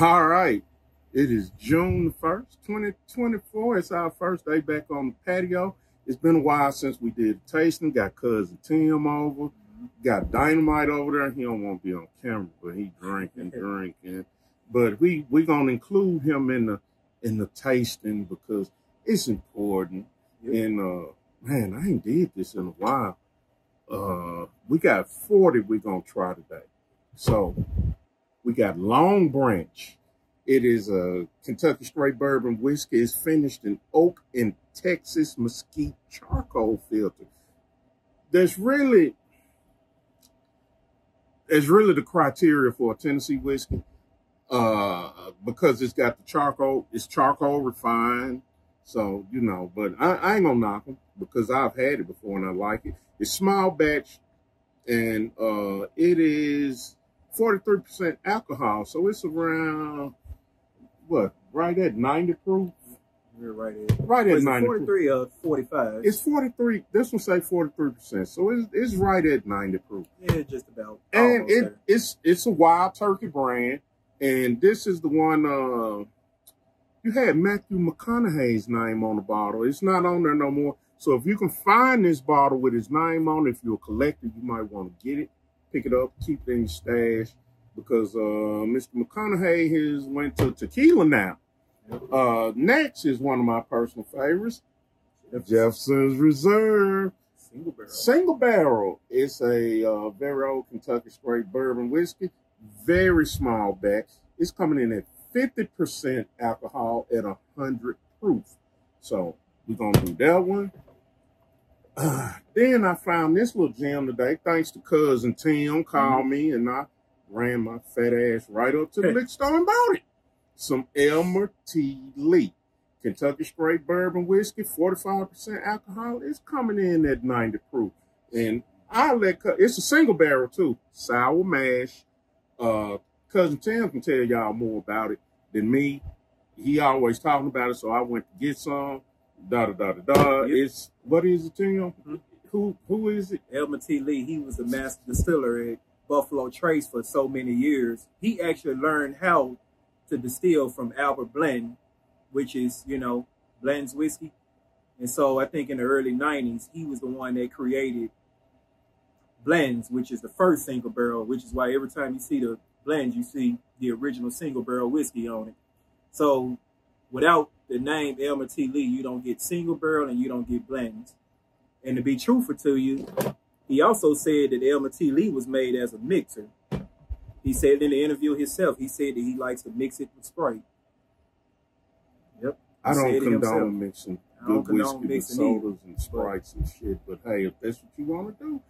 All right. It is June the 1st, 2024. It's our first day back on the patio. It's been a while since we did a tasting. Got cousin Tim over. Got Dynamite over there. He don't want to be on camera, but he drinking. But we going to include him in the tasting because it's important. Yep. And man, I ain't did this in a while. We got 40 we're going to try today. So we got Long Branch. It is a Kentucky straight bourbon whiskey. It's finished in oak and Texas mesquite charcoal filter. There's really the criteria for a Tennessee whiskey because it's got the charcoal. It's charcoal refined. So, you know, but I ain't going to knock them because I've had it before and I like it. It's small batch and it is 43% alcohol. So it's around... what, right at 90 proof? You're right at 90 43 or 45. It's 43. This one say 43%. So it's right at 90 proof. Yeah, just about. And it's a Wild Turkey brand. And this is the one you had Matthew McConaughey's name on the bottle. It's not on there no more. So if you can find this bottle with his name on it, if you're a collector, you might want to get it, pick it up, keep it in your stash. Because Mr. McConaughey has went to tequila now. Next is one of my personal favorites, Jefferson's Reserve. Single barrel. It's a very old Kentucky straight bourbon whiskey. Very small batch. It's coming in at 50% alcohol at 100 proof. So we're going to do that one. Then I found this little gem today. Thanks to cousin Tim called me and I ran my fat ass right up to the liquor store and bought it. Some Elmer T. Lee. Kentucky straight bourbon whiskey, 45% alcohol. It's coming in at 90 proof. And it's a single barrel too. Sour mash. Cousin Tim can tell y'all more about it than me. He always talking about it, so I went to get some. Yep. It's, what is it, Tim? Mm-hmm. Who is it? Elmer T. Lee. He was the master distiller at Buffalo Trace for so many years. He actually learned how to distill from Albert Blend, which is, you know, blends whiskey. And so I think in the early 90s, he was the one that created blends, which is the first single barrel, which is why every time you see the blends, you see the original single barrel whiskey on it. So without the name Elmer T. Lee, you don't get single barrel and you don't get blends. And to be truthful to you, he also said that Elmer T. Lee was made as a mixer. He said in the interview himself, he said that he likes to mix it with Sprite. Yep. I don't condone mixing good whiskey with sodas and Sprites and shit. But hey, if that's what you want to do,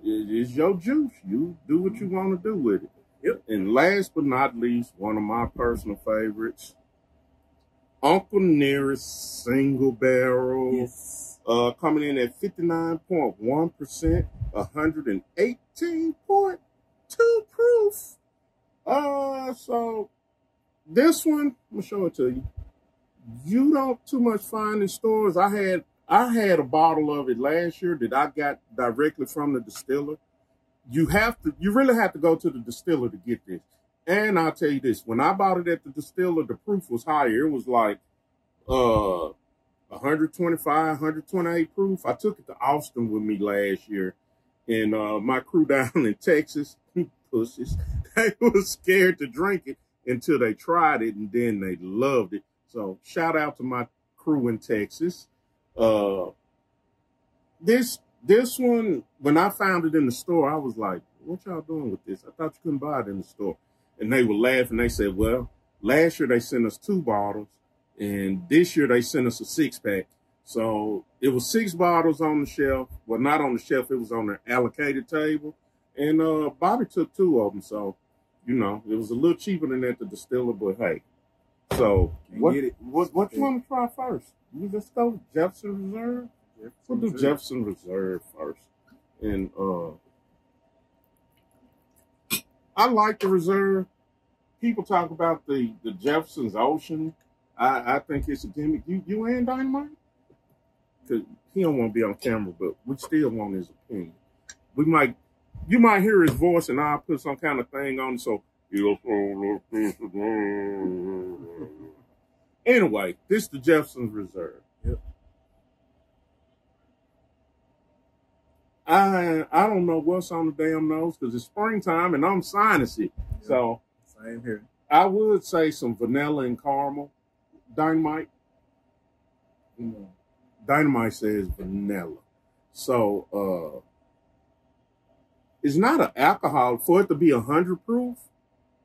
it's your juice. You do what you want to do with it. Yep. And last but not least, one of my personal favorites, Uncle Nearest Single Barrel. Yes. Coming in at 59.1%, 118.2 proof. So this one, I'm gonna show it to you. You don't too much find in stores. I had a bottle of it last year that I got directly from the distiller. You really have to go to the distiller to get this. And I'll tell you this, when I bought it at the distiller, the proof was higher. It was like 125, 128 proof. I took it to Austin with me last year. And my crew down in Texas, pussies, they were scared to drink it until they tried it, and then they loved it. So shout out to my crew in Texas. This one, when I found it in the store, I was like, what y'all doing with this? I thought you couldn't buy it in the store. And they were laughing. They said, well, last year they sent us 2 bottles. And this year they sent us a 6-pack. So it was 6 bottles on the shelf. Well, not on the shelf. It was on their allocated table. And Bobby took 2 of them. So, you know, it was a little cheaper than at the distiller. But hey, so what you want to try first? Let's go Jefferson Reserve. We'll do Jefferson Reserve first. And I like the Reserve. People talk about the Jefferson's Ocean. I think it's a gimmick. You and Dynamite? Because he don't want to be on camera, but we still want his opinion. You might hear his voice and I'll put some kind of thing on it. So Anyway, this is the Jefferson's Reserve. Yep. I don't know what's on the damn nose because it's springtime and I'm sinusy. Yep. So Same here. I would say some vanilla and caramel. Dynamite. Dynamite says vanilla. So it's not an alcohol for it to be 100 proof.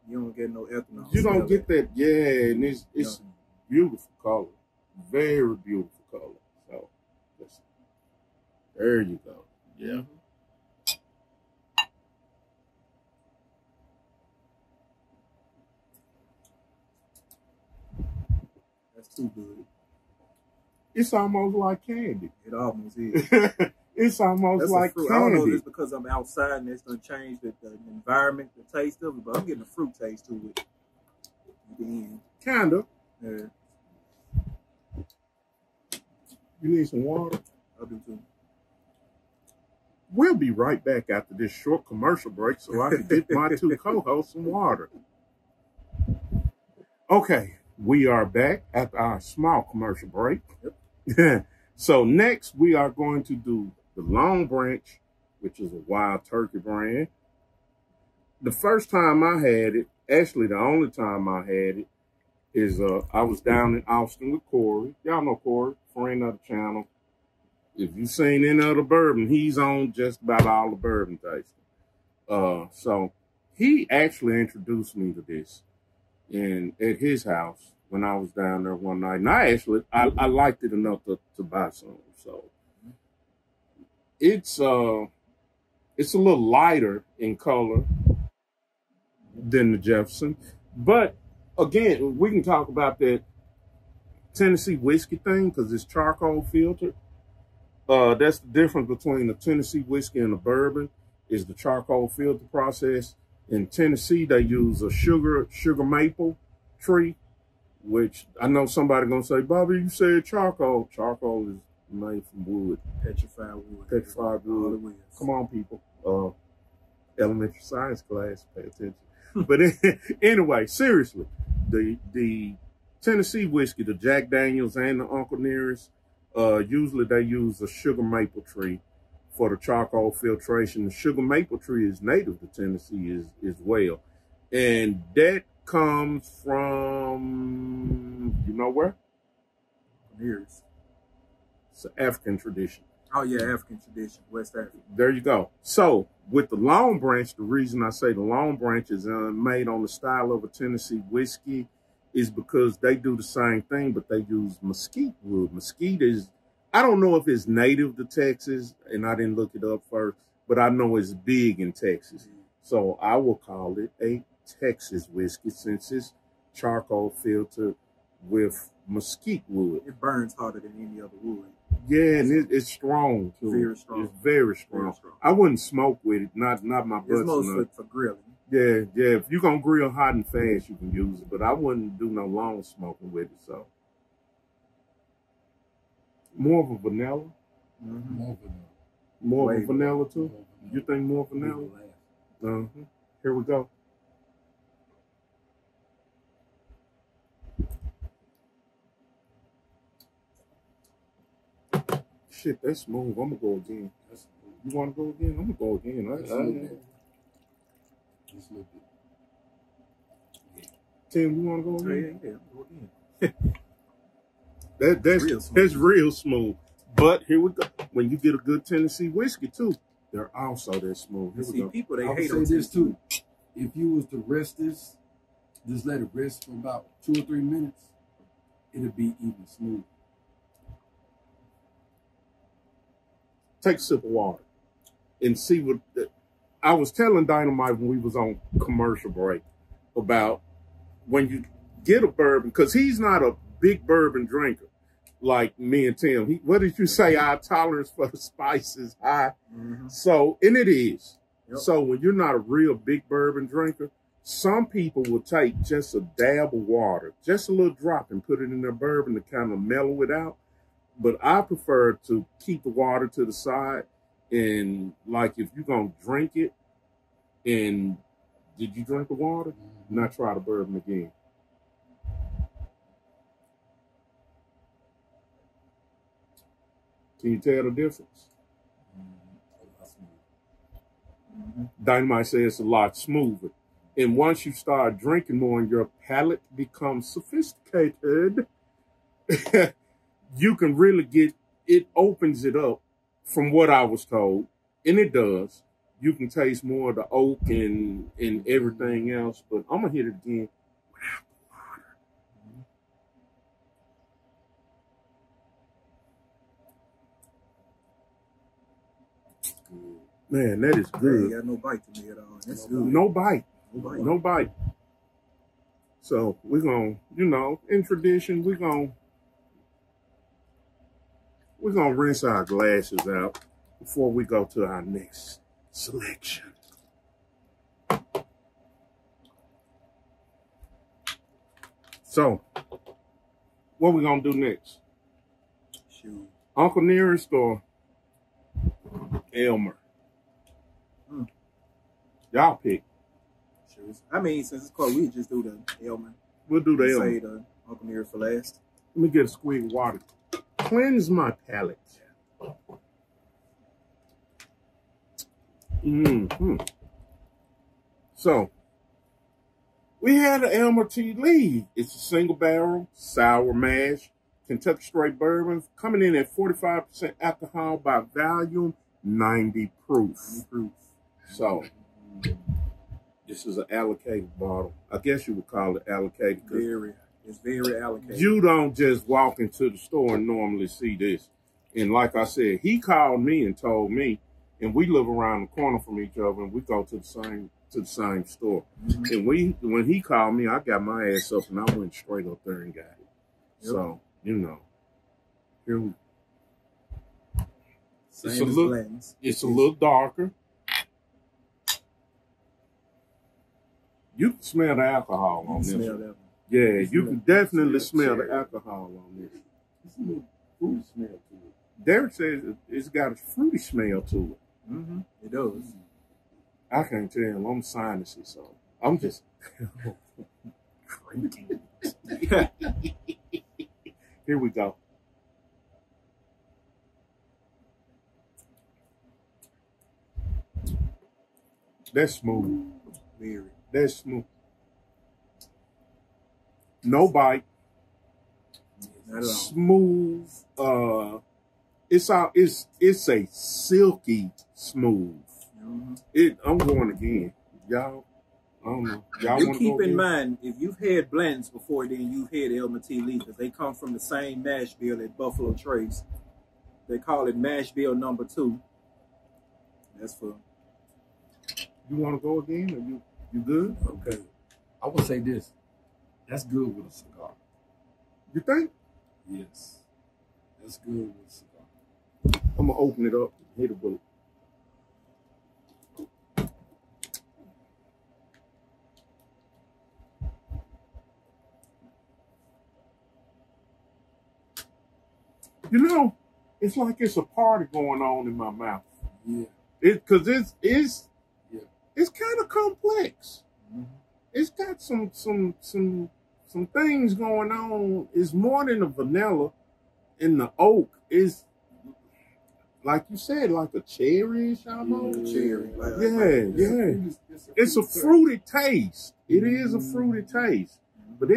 You don't get no ethanol. You don't get that, yeah, and it's beautiful color, very beautiful color. So there you go. Yeah. That's too good. It's almost like candy. It almost is. It's almost That's like candy. I don't know if it's because I'm outside and it's going to change the environment, the taste of it, but I'm getting a fruit taste to it at the end. Kind of. Yeah. You need some water? I do too. We'll be right back after this short commercial break so I can get my two co-hosts some water. Okay, we are back after our small commercial break. Yep. So next we are going to do the Long Branch, which is a wild turkey brand. The first time I had it, actually the only time I had it, is I was down in Austin with Corey. Y'all know Corey, friend of the channel. If you've seen any other bourbon, he's on just about all the bourbon tasting. So he actually introduced me to this at his house when I was down there one night. And I liked it enough to buy some. So it's a little lighter in color than the Jefferson. But again, we can talk about that Tennessee whiskey thing because it's charcoal filtered. That's the difference between the Tennessee whiskey and the bourbon is the charcoal filter process. In Tennessee, they use a sugar maple tree, which I know somebody gonna say, Bobby, you said charcoal. Charcoal is made from wood. Petrified wood. Petrified wood. Come on, people. Elementary science class, pay attention. But anyway, seriously, the Tennessee whiskey, the Jack Daniels and the Uncle Nearest, usually they use a sugar maple tree for the charcoal filtration. The sugar maple tree is native to Tennessee as well. And that comes from, you know where? Nearest. It's an African tradition. Oh, yeah, African tradition, West Africa. There you go. So with the Long Branch, the reason I say the Long Branch is made on the style of a Tennessee whiskey is because they do the same thing, but they use mesquite wood. Mesquite is, I don't know if it's native to Texas, and I didn't look it up first, but I know it's big in Texas. So I will call it a Texas whiskey since it's charcoal filtered with mesquite wood. It burns harder than any other wood. Yeah, and it's strong too. Very strong. It's very strong. Very strong. I wouldn't smoke with it, not my butts. It's mostly for grilling. Yeah. If you're gonna grill hot and fast, you can use it, but I wouldn't do no long smoking with it. So more of a vanilla. Mm-hmm. More of a vanilla too. You think more vanilla? Here we go. Shit, that's smooth. I'm gonna go again. You want to go again? I'm gonna go again. Just a little bit. Tim, you want to go again? Yeah, go again. That's real smooth. But here we go. When you get a good Tennessee whiskey too, they're also that smooth. Here we go. People, they I hate would on say this too. If you was to rest this, just let it rest for about 2 or 3 minutes, it'll be even smooth. Take a sip of water and see what I was telling Dynamite when we was on commercial break about when you get a bourbon, because he's not a big bourbon drinker like me and Tim. What did you say? Our tolerance for the spice is high. Mm-hmm. So, and it is. Yep. So when you're not a real big bourbon drinker, some people will take just a dab of water, just a little drop, and put it in their bourbon to kind of mellow it out. But I prefer to keep the water to the side. And like if you're going to drink it, and did you drink the water? Mm-hmm. Not try the bourbon again. Can you tell the difference? Dynamite says it's a lot smoother. And once you start drinking more and your palate becomes sophisticated, you can really get, it opens it up from what I was told. And it does. You can taste more of the oak and everything else. But I'm going to hit it again without the water. Man, that is good. Ain't got no bite to me at all. That's good. No bite. No bite. So we're going to, in tradition, we're going to rinse our glasses out before we go to our next selection. So, what we going to do next? Shoot. Uncle Nearest or Elmer? Y'all pick. I mean, since it's cold, we just do the Elmer. We'll do the Elmer. Say the Uncle Nearest for last. Let me get a squig of water. Cleanse my palate. So, we had an Elmer T. Lee. It's a single barrel, sour mash, Kentucky straight bourbon, coming in at 45% alcohol by volume, 90 proof. So, this is an allocated bottle. I guess you would call it allocated. It's very allocated. You don't just walk into the store and normally see this. And like I said, he called me and told me, and we live around the corner from each other, and we go to the same store. And when he called me, I got my ass up and I went straight up there and got it. Yep. So, here we. It's a little darker. You can smell the alcohol on this. Yeah, you can definitely smell the alcohol on this. It's a little fruity smell to it. Derek says it's got a fruity smell to it. It does. I can't tell. I'm sinusy, so I'm just drinking. Here we go. That's smooth. Very. That's smooth. No bite. Not at all. Smooth. It's a silky smooth. I'm going again. Y'all, I don't know. Y'all You keep in mind, if you've had blends before, then you've had Elmer T. Lee, because they come from the same mash bill at Buffalo Trace. They call it mash bill number 2. That's for. You want to go again, or you good? Okay. I would say this. That's good with a cigar. You think? Yes. That's good with a cigar. I'm going to open it up and hit a bullet. It's like it's a party going on in my mouth. Yeah. Because it's kind of complex. It's got some things going on. It's more than the vanilla and the oak. It's like you said, like a cherry-ish almost. Cherry. It's a fruity taste. It is a fruity taste. But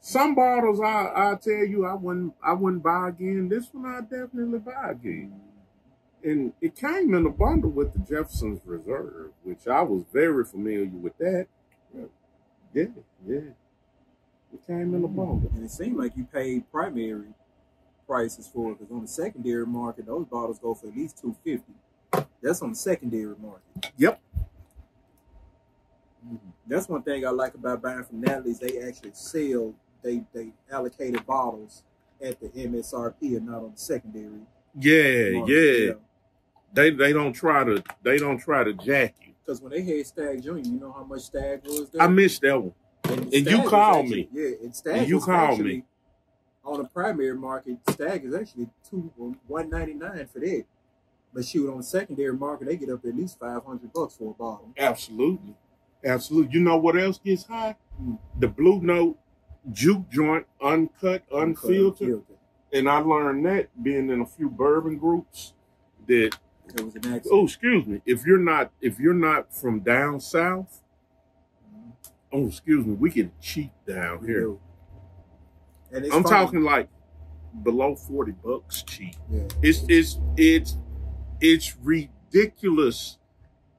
some bottles I tell you I wouldn't buy again. This one I definitely buy again. And it came in a bundle with the Jefferson's Reserve, which I was very familiar with that. Yeah. It came in a bundle. And it seemed like you paid primary prices for it, because on the secondary market, those bottles go for at least $250. That's on the secondary market. Yep. That's one thing I like about buying from Natalie's. They actually sell they allocated bottles at the MSRP and not on the secondary. Yeah. They don't try to jack you. Because when they had Stag Junior, you know how much Stag was there? I missed that one. And you called me. Yeah, and Stag you was called actually, me. On the primary market, Stag is actually $199 for that. But shoot, on the secondary market, they get up at least $500 for a bottle. Absolutely. Absolutely. You know what else gets high? The Blue Note juke joint, uncut, unfiltered. And I learned that being in a few bourbon groups that there was an accident. Oh, excuse me. If you're not from down south, oh, excuse me, we get cheap down here. And I'm talking like below $40 cheap. Yeah. It's ridiculous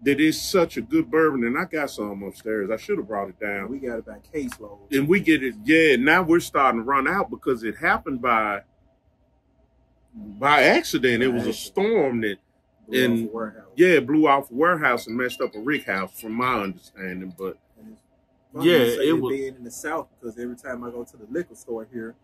that it's such a good bourbon, and I got some upstairs. I should have brought it down. We got it by caseload. And we get it, yeah, now we're starting to run out because it happened by accident. It was a storm that blew off a warehouse and messed up a rick house from my understanding. But it was being in the South, because every time I go to the liquor store here,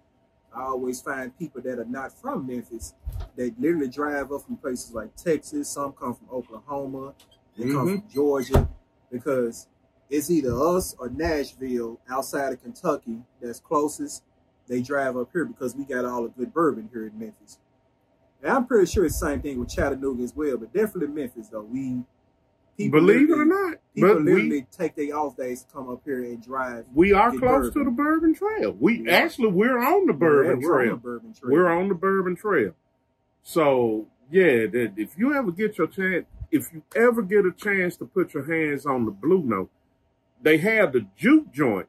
I always find people that are not from Memphis. They literally drive up from places like Texas. Some come from Oklahoma. They come from Georgia, because it's either us or Nashville outside of Kentucky that's closest. They drive up here because we got all the good bourbon here in Memphis. And I'm pretty sure it's the same thing with Chattanooga as well, but definitely Memphis though. Believe it or not, people literally take their off days to come up here and drive. We are close to the Bourbon Trail. We're on the Bourbon Trail. We're on the Bourbon Trail. So yeah, if you ever get a chance to put your hands on the Blue Note, they have the juke joint,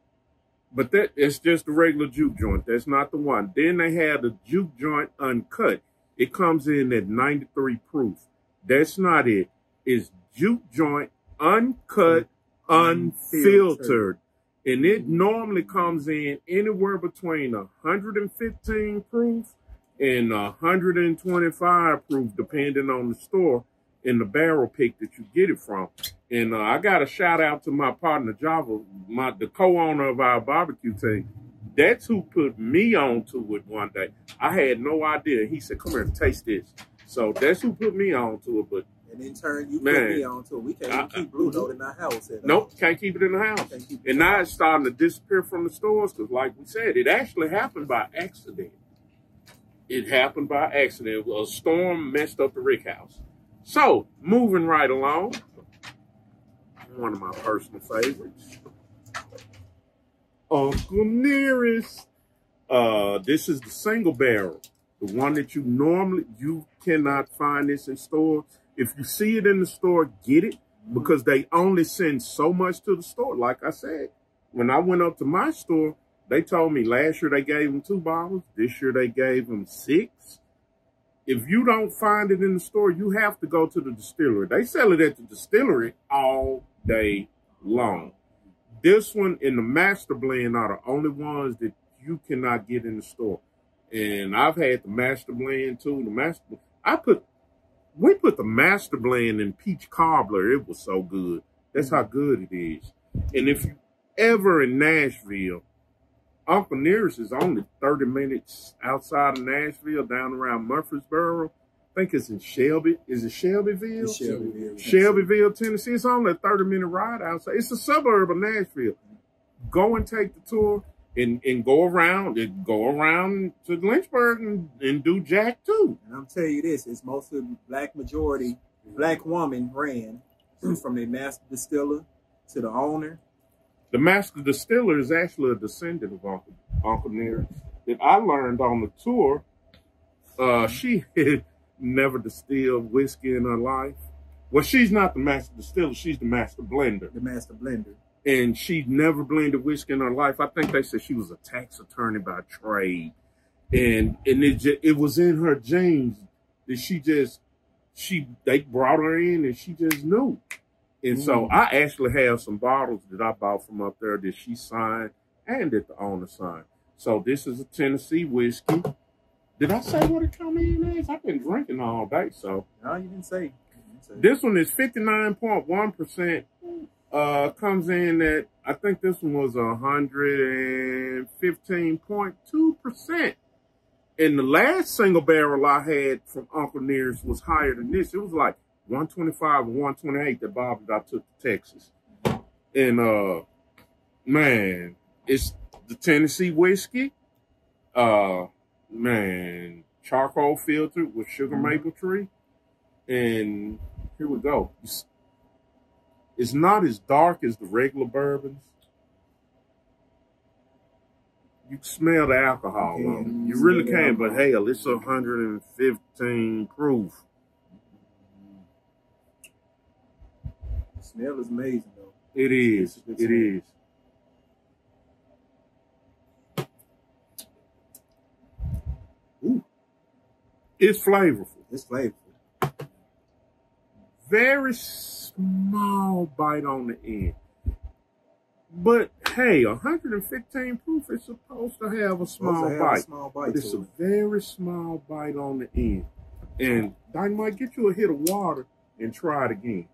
but it's just the regular juke joint. That's not the one. Then they have the juke joint uncut. It comes in at 93 proof. That's not it. It's juke joint uncut, unfiltered. And it normally comes in anywhere between 115 proof and 125 proof, depending on the store and the barrel pick that you get it from. And I got a shout out to my partner Java, the co-owner of our barbecue team. That's who put me on to it one day. I had no idea. He said, "Come here and taste this." So that's who put me on to it. But and in turn, you put me on to it. We can't even keep Blue Note in our house. Nope, can't keep it in the house. And now it's starting to disappear from the stores because, like we said, it actually happened by accident. It happened by accident. A storm messed up the rick house. So, moving right along, one of my personal favorites, Uncle Nearest. This is the single barrel, the one that you cannot find this in store. If you see it in the store, get it, because they only send so much to the store. Like I said, when I went up to my store, they told me last year they gave them 2 bottles. This year they gave them 6. If you don't find it in the store, you have to go to the distillery. They sell it at the distillery all day long. This one and the Master Blend are the only ones that you cannot get in the store. And I've had the Master Blend too. We put the Master Blend in peach cobbler. It was so good. That's how good it is. And if you ever in Nashville, Uncle Nearest is only 30 minutes outside of Nashville, down around Murfreesboro. I think it's in Shelby. Is it Shelbyville? It's Shelbyville. Shelbyville, Tennessee. It's only a 30-minute ride outside. It's a suburb of Nashville. Go and take the tour and go around to Lynchburg and do Jack too. And I'm telling you this, it's mostly black woman ran from the master distiller to the owner. The master distiller is actually a descendant of Uncle Nearest that I learned on the tour. She had never distilled whiskey in her life. Well, she's not the master distiller. She's the master blender. The master blender. And she never blended whiskey in her life. I think they said she was a tax attorney by trade. And it was in her genes that they brought her in and she just knew. And so I actually have some bottles that I bought from up there that she signed and that the owner signed. So this is a Tennessee whiskey. Did I say what it come in as? I've been drinking all day, so. No, you didn't say. This one is 59.1%. Comes in at, I think this one was 115.2%. And the last single barrel I had from Uncle Nearest was higher than this. It was like 125 or 128 that Bob that I took to Texas. And man, it's the Tennessee whiskey. Man, charcoal filtered with sugar maple tree. And here we go. It's not as dark as the regular bourbons. You can smell the alcohol on it. You really can, but hell, it's 115 proof. The smell is amazing, though. It is. It is. Ooh. It's flavorful. It's flavorful. Very small bite on the end. But hey, 115 proof is supposed to have a small bite. But it's a very small bite on the end. And Dynamite, get you a hit of water and try it again.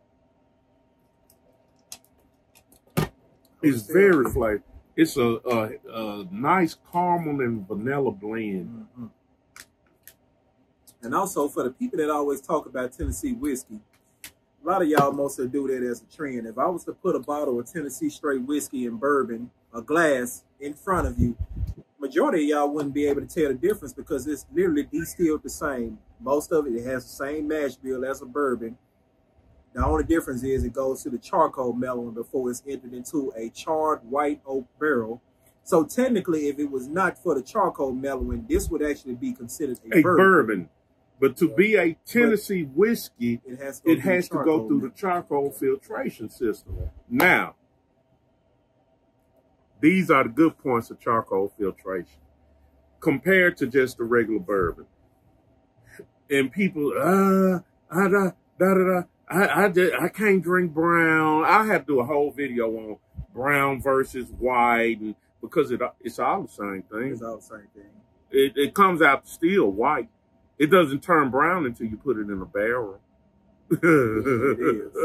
It's very flavorful. It's a nice caramel and vanilla blend. Mm-hmm. And also, for the people that always talk about Tennessee whiskey, a lot of y'all mostly do that as a trend. If I was to put a bottle of Tennessee straight whiskey and bourbon, a glass, in front of you, majority of y'all wouldn't be able to tell the difference because it's literally distilled the same. Most of it has the same mash bill as a bourbon. The only difference is it goes to the charcoal mellowing before it's entered into a charred white oak barrel. So technically, if it was not for the charcoal mellowing, this would actually be considered a bourbon. But to be a Tennessee whiskey, it has to go through the charcoal filtration system. Now, these are the good points of charcoal filtration compared to just the regular bourbon. And people, I can't drink brown. I have to do a whole video on brown versus white, and because it's all the same thing. It's all the same thing. It comes out still white. It doesn't turn brown until you put it in a barrel. It is.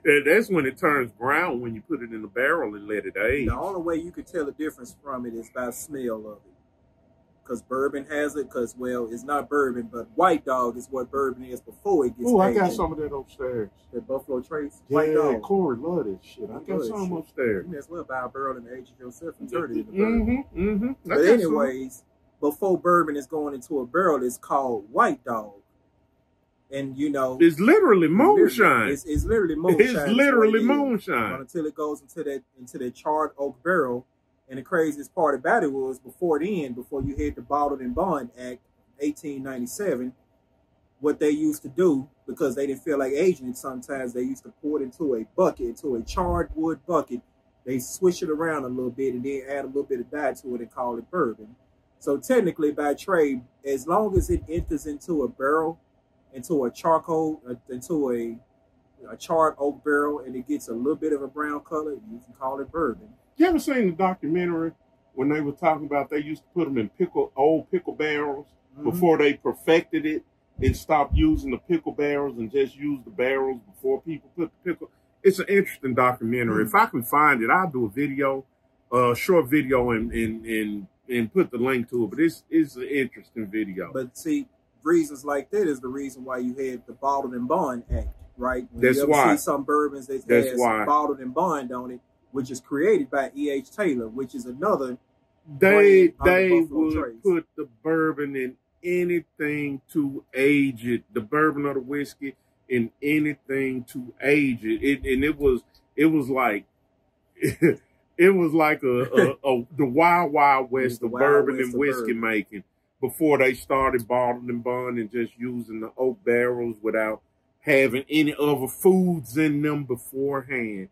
And that's when it turns brown, when you put it in a barrel and let it age. The only way you could tell the difference from it is by smell of it. Because bourbon has it, because, well, it's not bourbon, but White Dog is what bourbon is before it gets aged. Oh, I got some of that upstairs. That Buffalo Trace? Yeah, White Dog. Corey love that shit. I got some upstairs. You may as well buy a barrel and age it yourself and turn it into bourbon. Mm-hmm. But anyways, before bourbon is going into a barrel, it's called White Dog. And, you know, it's literally moonshine. It's literally moonshine. It's literally moonshine. Until it goes into that charred oak barrel. And the craziest part about it was before you had the Bottled and Bond Act, 1897, what they used to do, because they didn't feel like aging it sometimes, they used to pour it into a bucket, into a charred wood bucket. They switch it around a little bit and then add a little bit of dye to it and call it bourbon. So technically, by trade, as long as it enters into a barrel, into a charcoal, into a charred oak barrel, and it gets a little bit of a brown color, you can call it bourbon. You ever seen the documentary when they were talking about they used to put them in old pickle barrels before they perfected it and stopped using the pickle barrels and just used the barrels before people put the pickle? It's an interesting documentary. If I can find it, I'll do a video, short video, and put the link to it. But it's an interesting video. But see, reasons like that is the reason why you had the Bottled and Bond Act, right? When That's you why. See some bourbons that has Bottled and Bond on it, which is created by E.H. Taylor, which is another. They would put the bourbon in anything to age it, the bourbon or the whiskey in anything to age it. It was like it was like the Wild West of bourbon and whiskey making before they started Bottled and Bond and just using the oak barrels without having any other foods in them beforehand.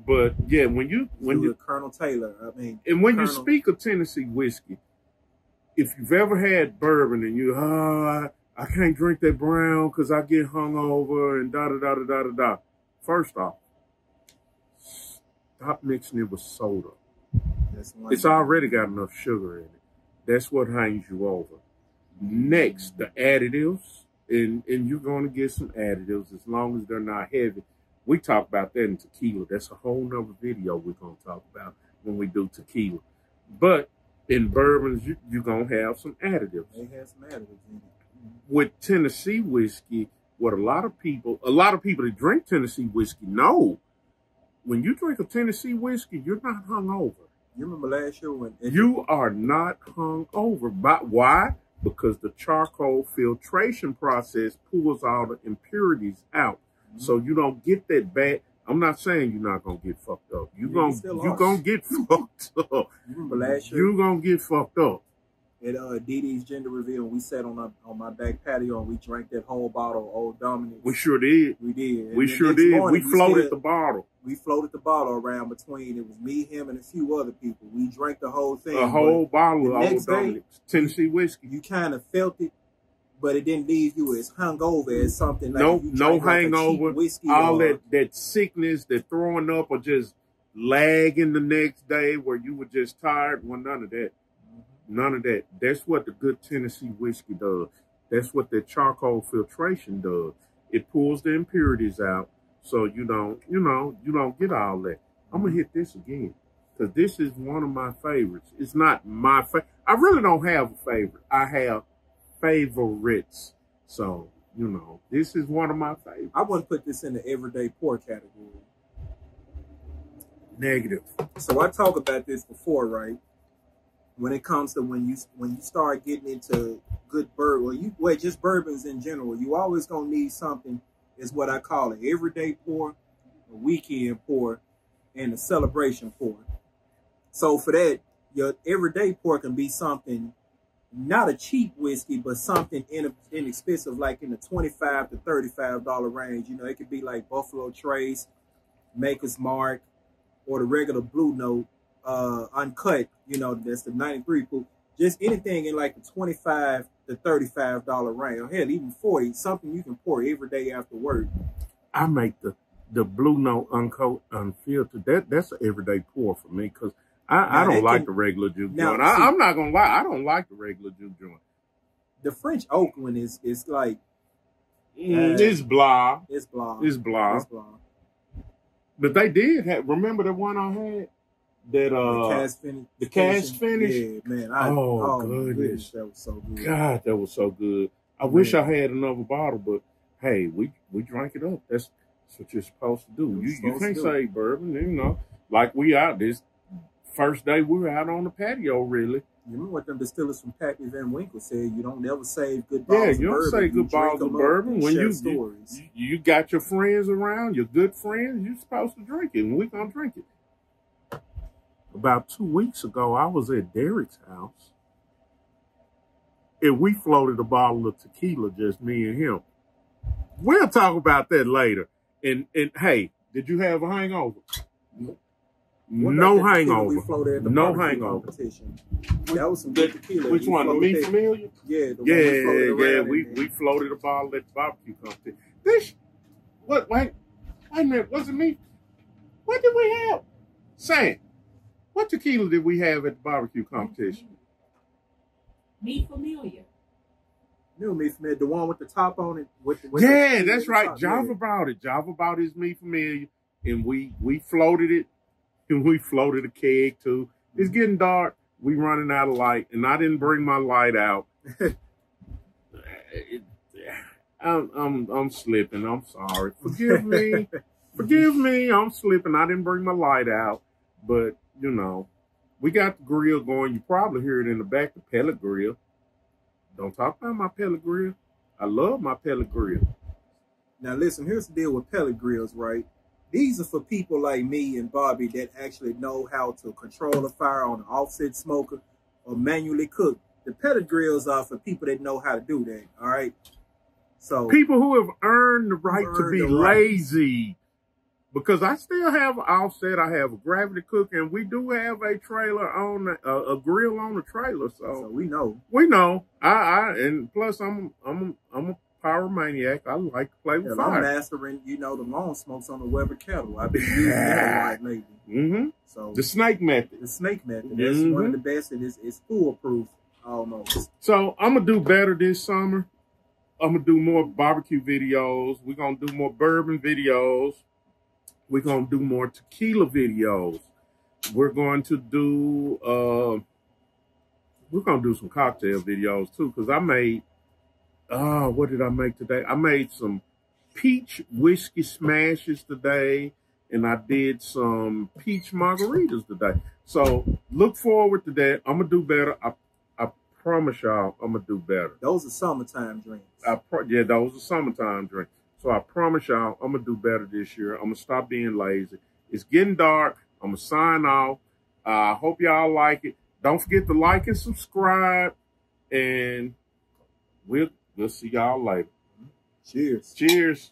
But yeah, when you Colonel Taylor, you speak of Tennessee whiskey, if you've ever had bourbon and you I can't drink that brown because I get hungover and da. First off, stop mixing it with soda. It's already got enough sugar in it. That's what hangs you over. Next, the additives. And you're going to get some additives as long as they're not heavy. We talk about that in tequila. That's a whole nother video we're going to talk about when we do tequila. But in bourbons, you're going to have some additives. They have some additives in it. With Tennessee whiskey, what a lot of people that drink Tennessee whiskey know, when you drink a Tennessee whiskey, you're not hungover. You remember last year when... You are not hungover. But why? because the charcoal filtration process pulls all the impurities out. So you don't get that bad. I'm not saying you're not gonna get fucked up. You're gonna get fucked up. You remember last year? You're gonna get fucked up. At Didi's gender reveal, we sat on my back patio and we drank that whole bottle of Old Dominic. We sure did. We did. And we sure did. We floated the bottle. We floated the bottle around between. It was me, him, and a few other people. We drank the whole thing. A whole bottle of Old Dominic Tennessee whiskey. You kind of felt it, but it didn't leave you as hungover as something like no hangover. All that sickness, that throwing up, or just lagging the next day where you were just tired. Well, none of that. None of that. That's what the good Tennessee whiskey does. That's what the charcoal filtration does. It pulls the impurities out, so you don't get all that. I'm gonna hit this again because this is one of my favorites. It's not my favorite. I really don't have a favorite. I have favorites. So this is one of my favorites. I wouldn't put this in the everyday pour category. Negative. So I talked about this before, right? When it comes to when you start getting into good bourbon, just bourbons in general, you always gonna need something. Is what I call an everyday pour, a weekend pour, and a celebration pour. So for that, your everyday pour can be something, not a cheap whiskey, but something inexpensive, like in the $25 to $35 range. It could be like Buffalo Trace, Maker's Mark, or the regular Blue Note. Uncut, that's the 93 proof. Just anything in like the $25 to $35 range, or hell, even $40, something you can pour every day after work. I make the Blue Note uncut, unfiltered. That's an everyday pour for me because I don't like the regular juke joint. I'm not gonna lie, I don't like the regular juke joint. The French oak one is like it's blah. It's blah. It's blah. It's blah. But they did remember the one I had? That the cast finish. Yeah, man. Goodness. That was so good. God, that was so good. I wish I had another bottle, but hey, we drank it up. That's what you're supposed to do. You can't say bourbon, like we out this first day we were out on the patio. Really, you remember what them distillers from Pappy Van Winkle said? You don't never save good bottles. Yeah, you don't say good bottles of bourbon when you got your friends around, your good friends. You're supposed to drink it, and we gonna drink it. About 2 weeks ago, I was at Derek's house, and we floated a bottle of tequila, just me and him. We'll talk about that later. And hey, did you have a hangover? No hangover. No hangover. That was some good tequila. Which one? The Me Familiar? Yeah. We floated a bottle at the barbecue competition. Wait a minute. Was it me? What did we have? Sam. What tequila did we have at the barbecue competition? Me Familiar. New Me Familiar, the one with the top on it. That's right. Java brought it. Java brought his Me Familiar, and we floated it, and we floated a keg too. It's getting dark. We running out of light, and I didn't bring my light out. I'm slipping. I'm sorry. Forgive me. Forgive me. I'm slipping. I didn't bring my light out, but. We got the grill going. You probably hear it in the back, the pellet grill. Don't talk about my pellet grill. I love my pellet grill. Now, listen, here's the deal with pellet grills, right? These are for people like me and Bobby that actually know how to control a fire on an offset smoker or manually cook. The pellet grills are for people that know how to do that, all right? So people who have earned the right to be lazy. Because I still have an offset, I have a gravity cooker, and we do have a trailer on a grill on the trailer. So we know. We know. And plus I'm a power maniac. I like to play with fire. I'm mastering, the long smokes on the Weber kettle. I've been using that a lot lately. Mm-hmm. So the snake method. The snake method. That's one of the best, and it's foolproof almost. So I'm gonna do better this summer. I'm gonna do more barbecue videos. We're gonna do more bourbon videos. We're going to do more tequila videos. We're going to do some cocktail videos too, because I made, what did I make today? I made some peach whiskey smashes today, and I did some peach margaritas today. So look forward to that. I'm going to do better. I promise y'all, I'm gonna do better. Those are summertime drinks. Yeah, those are summertime drinks. So I promise y'all, I'm gonna do better this year. I'm gonna stop being lazy. It's getting dark. I'm gonna sign off. I hope y'all like it. Don't forget to like and subscribe, and we'll see y'all later. Cheers. Cheers.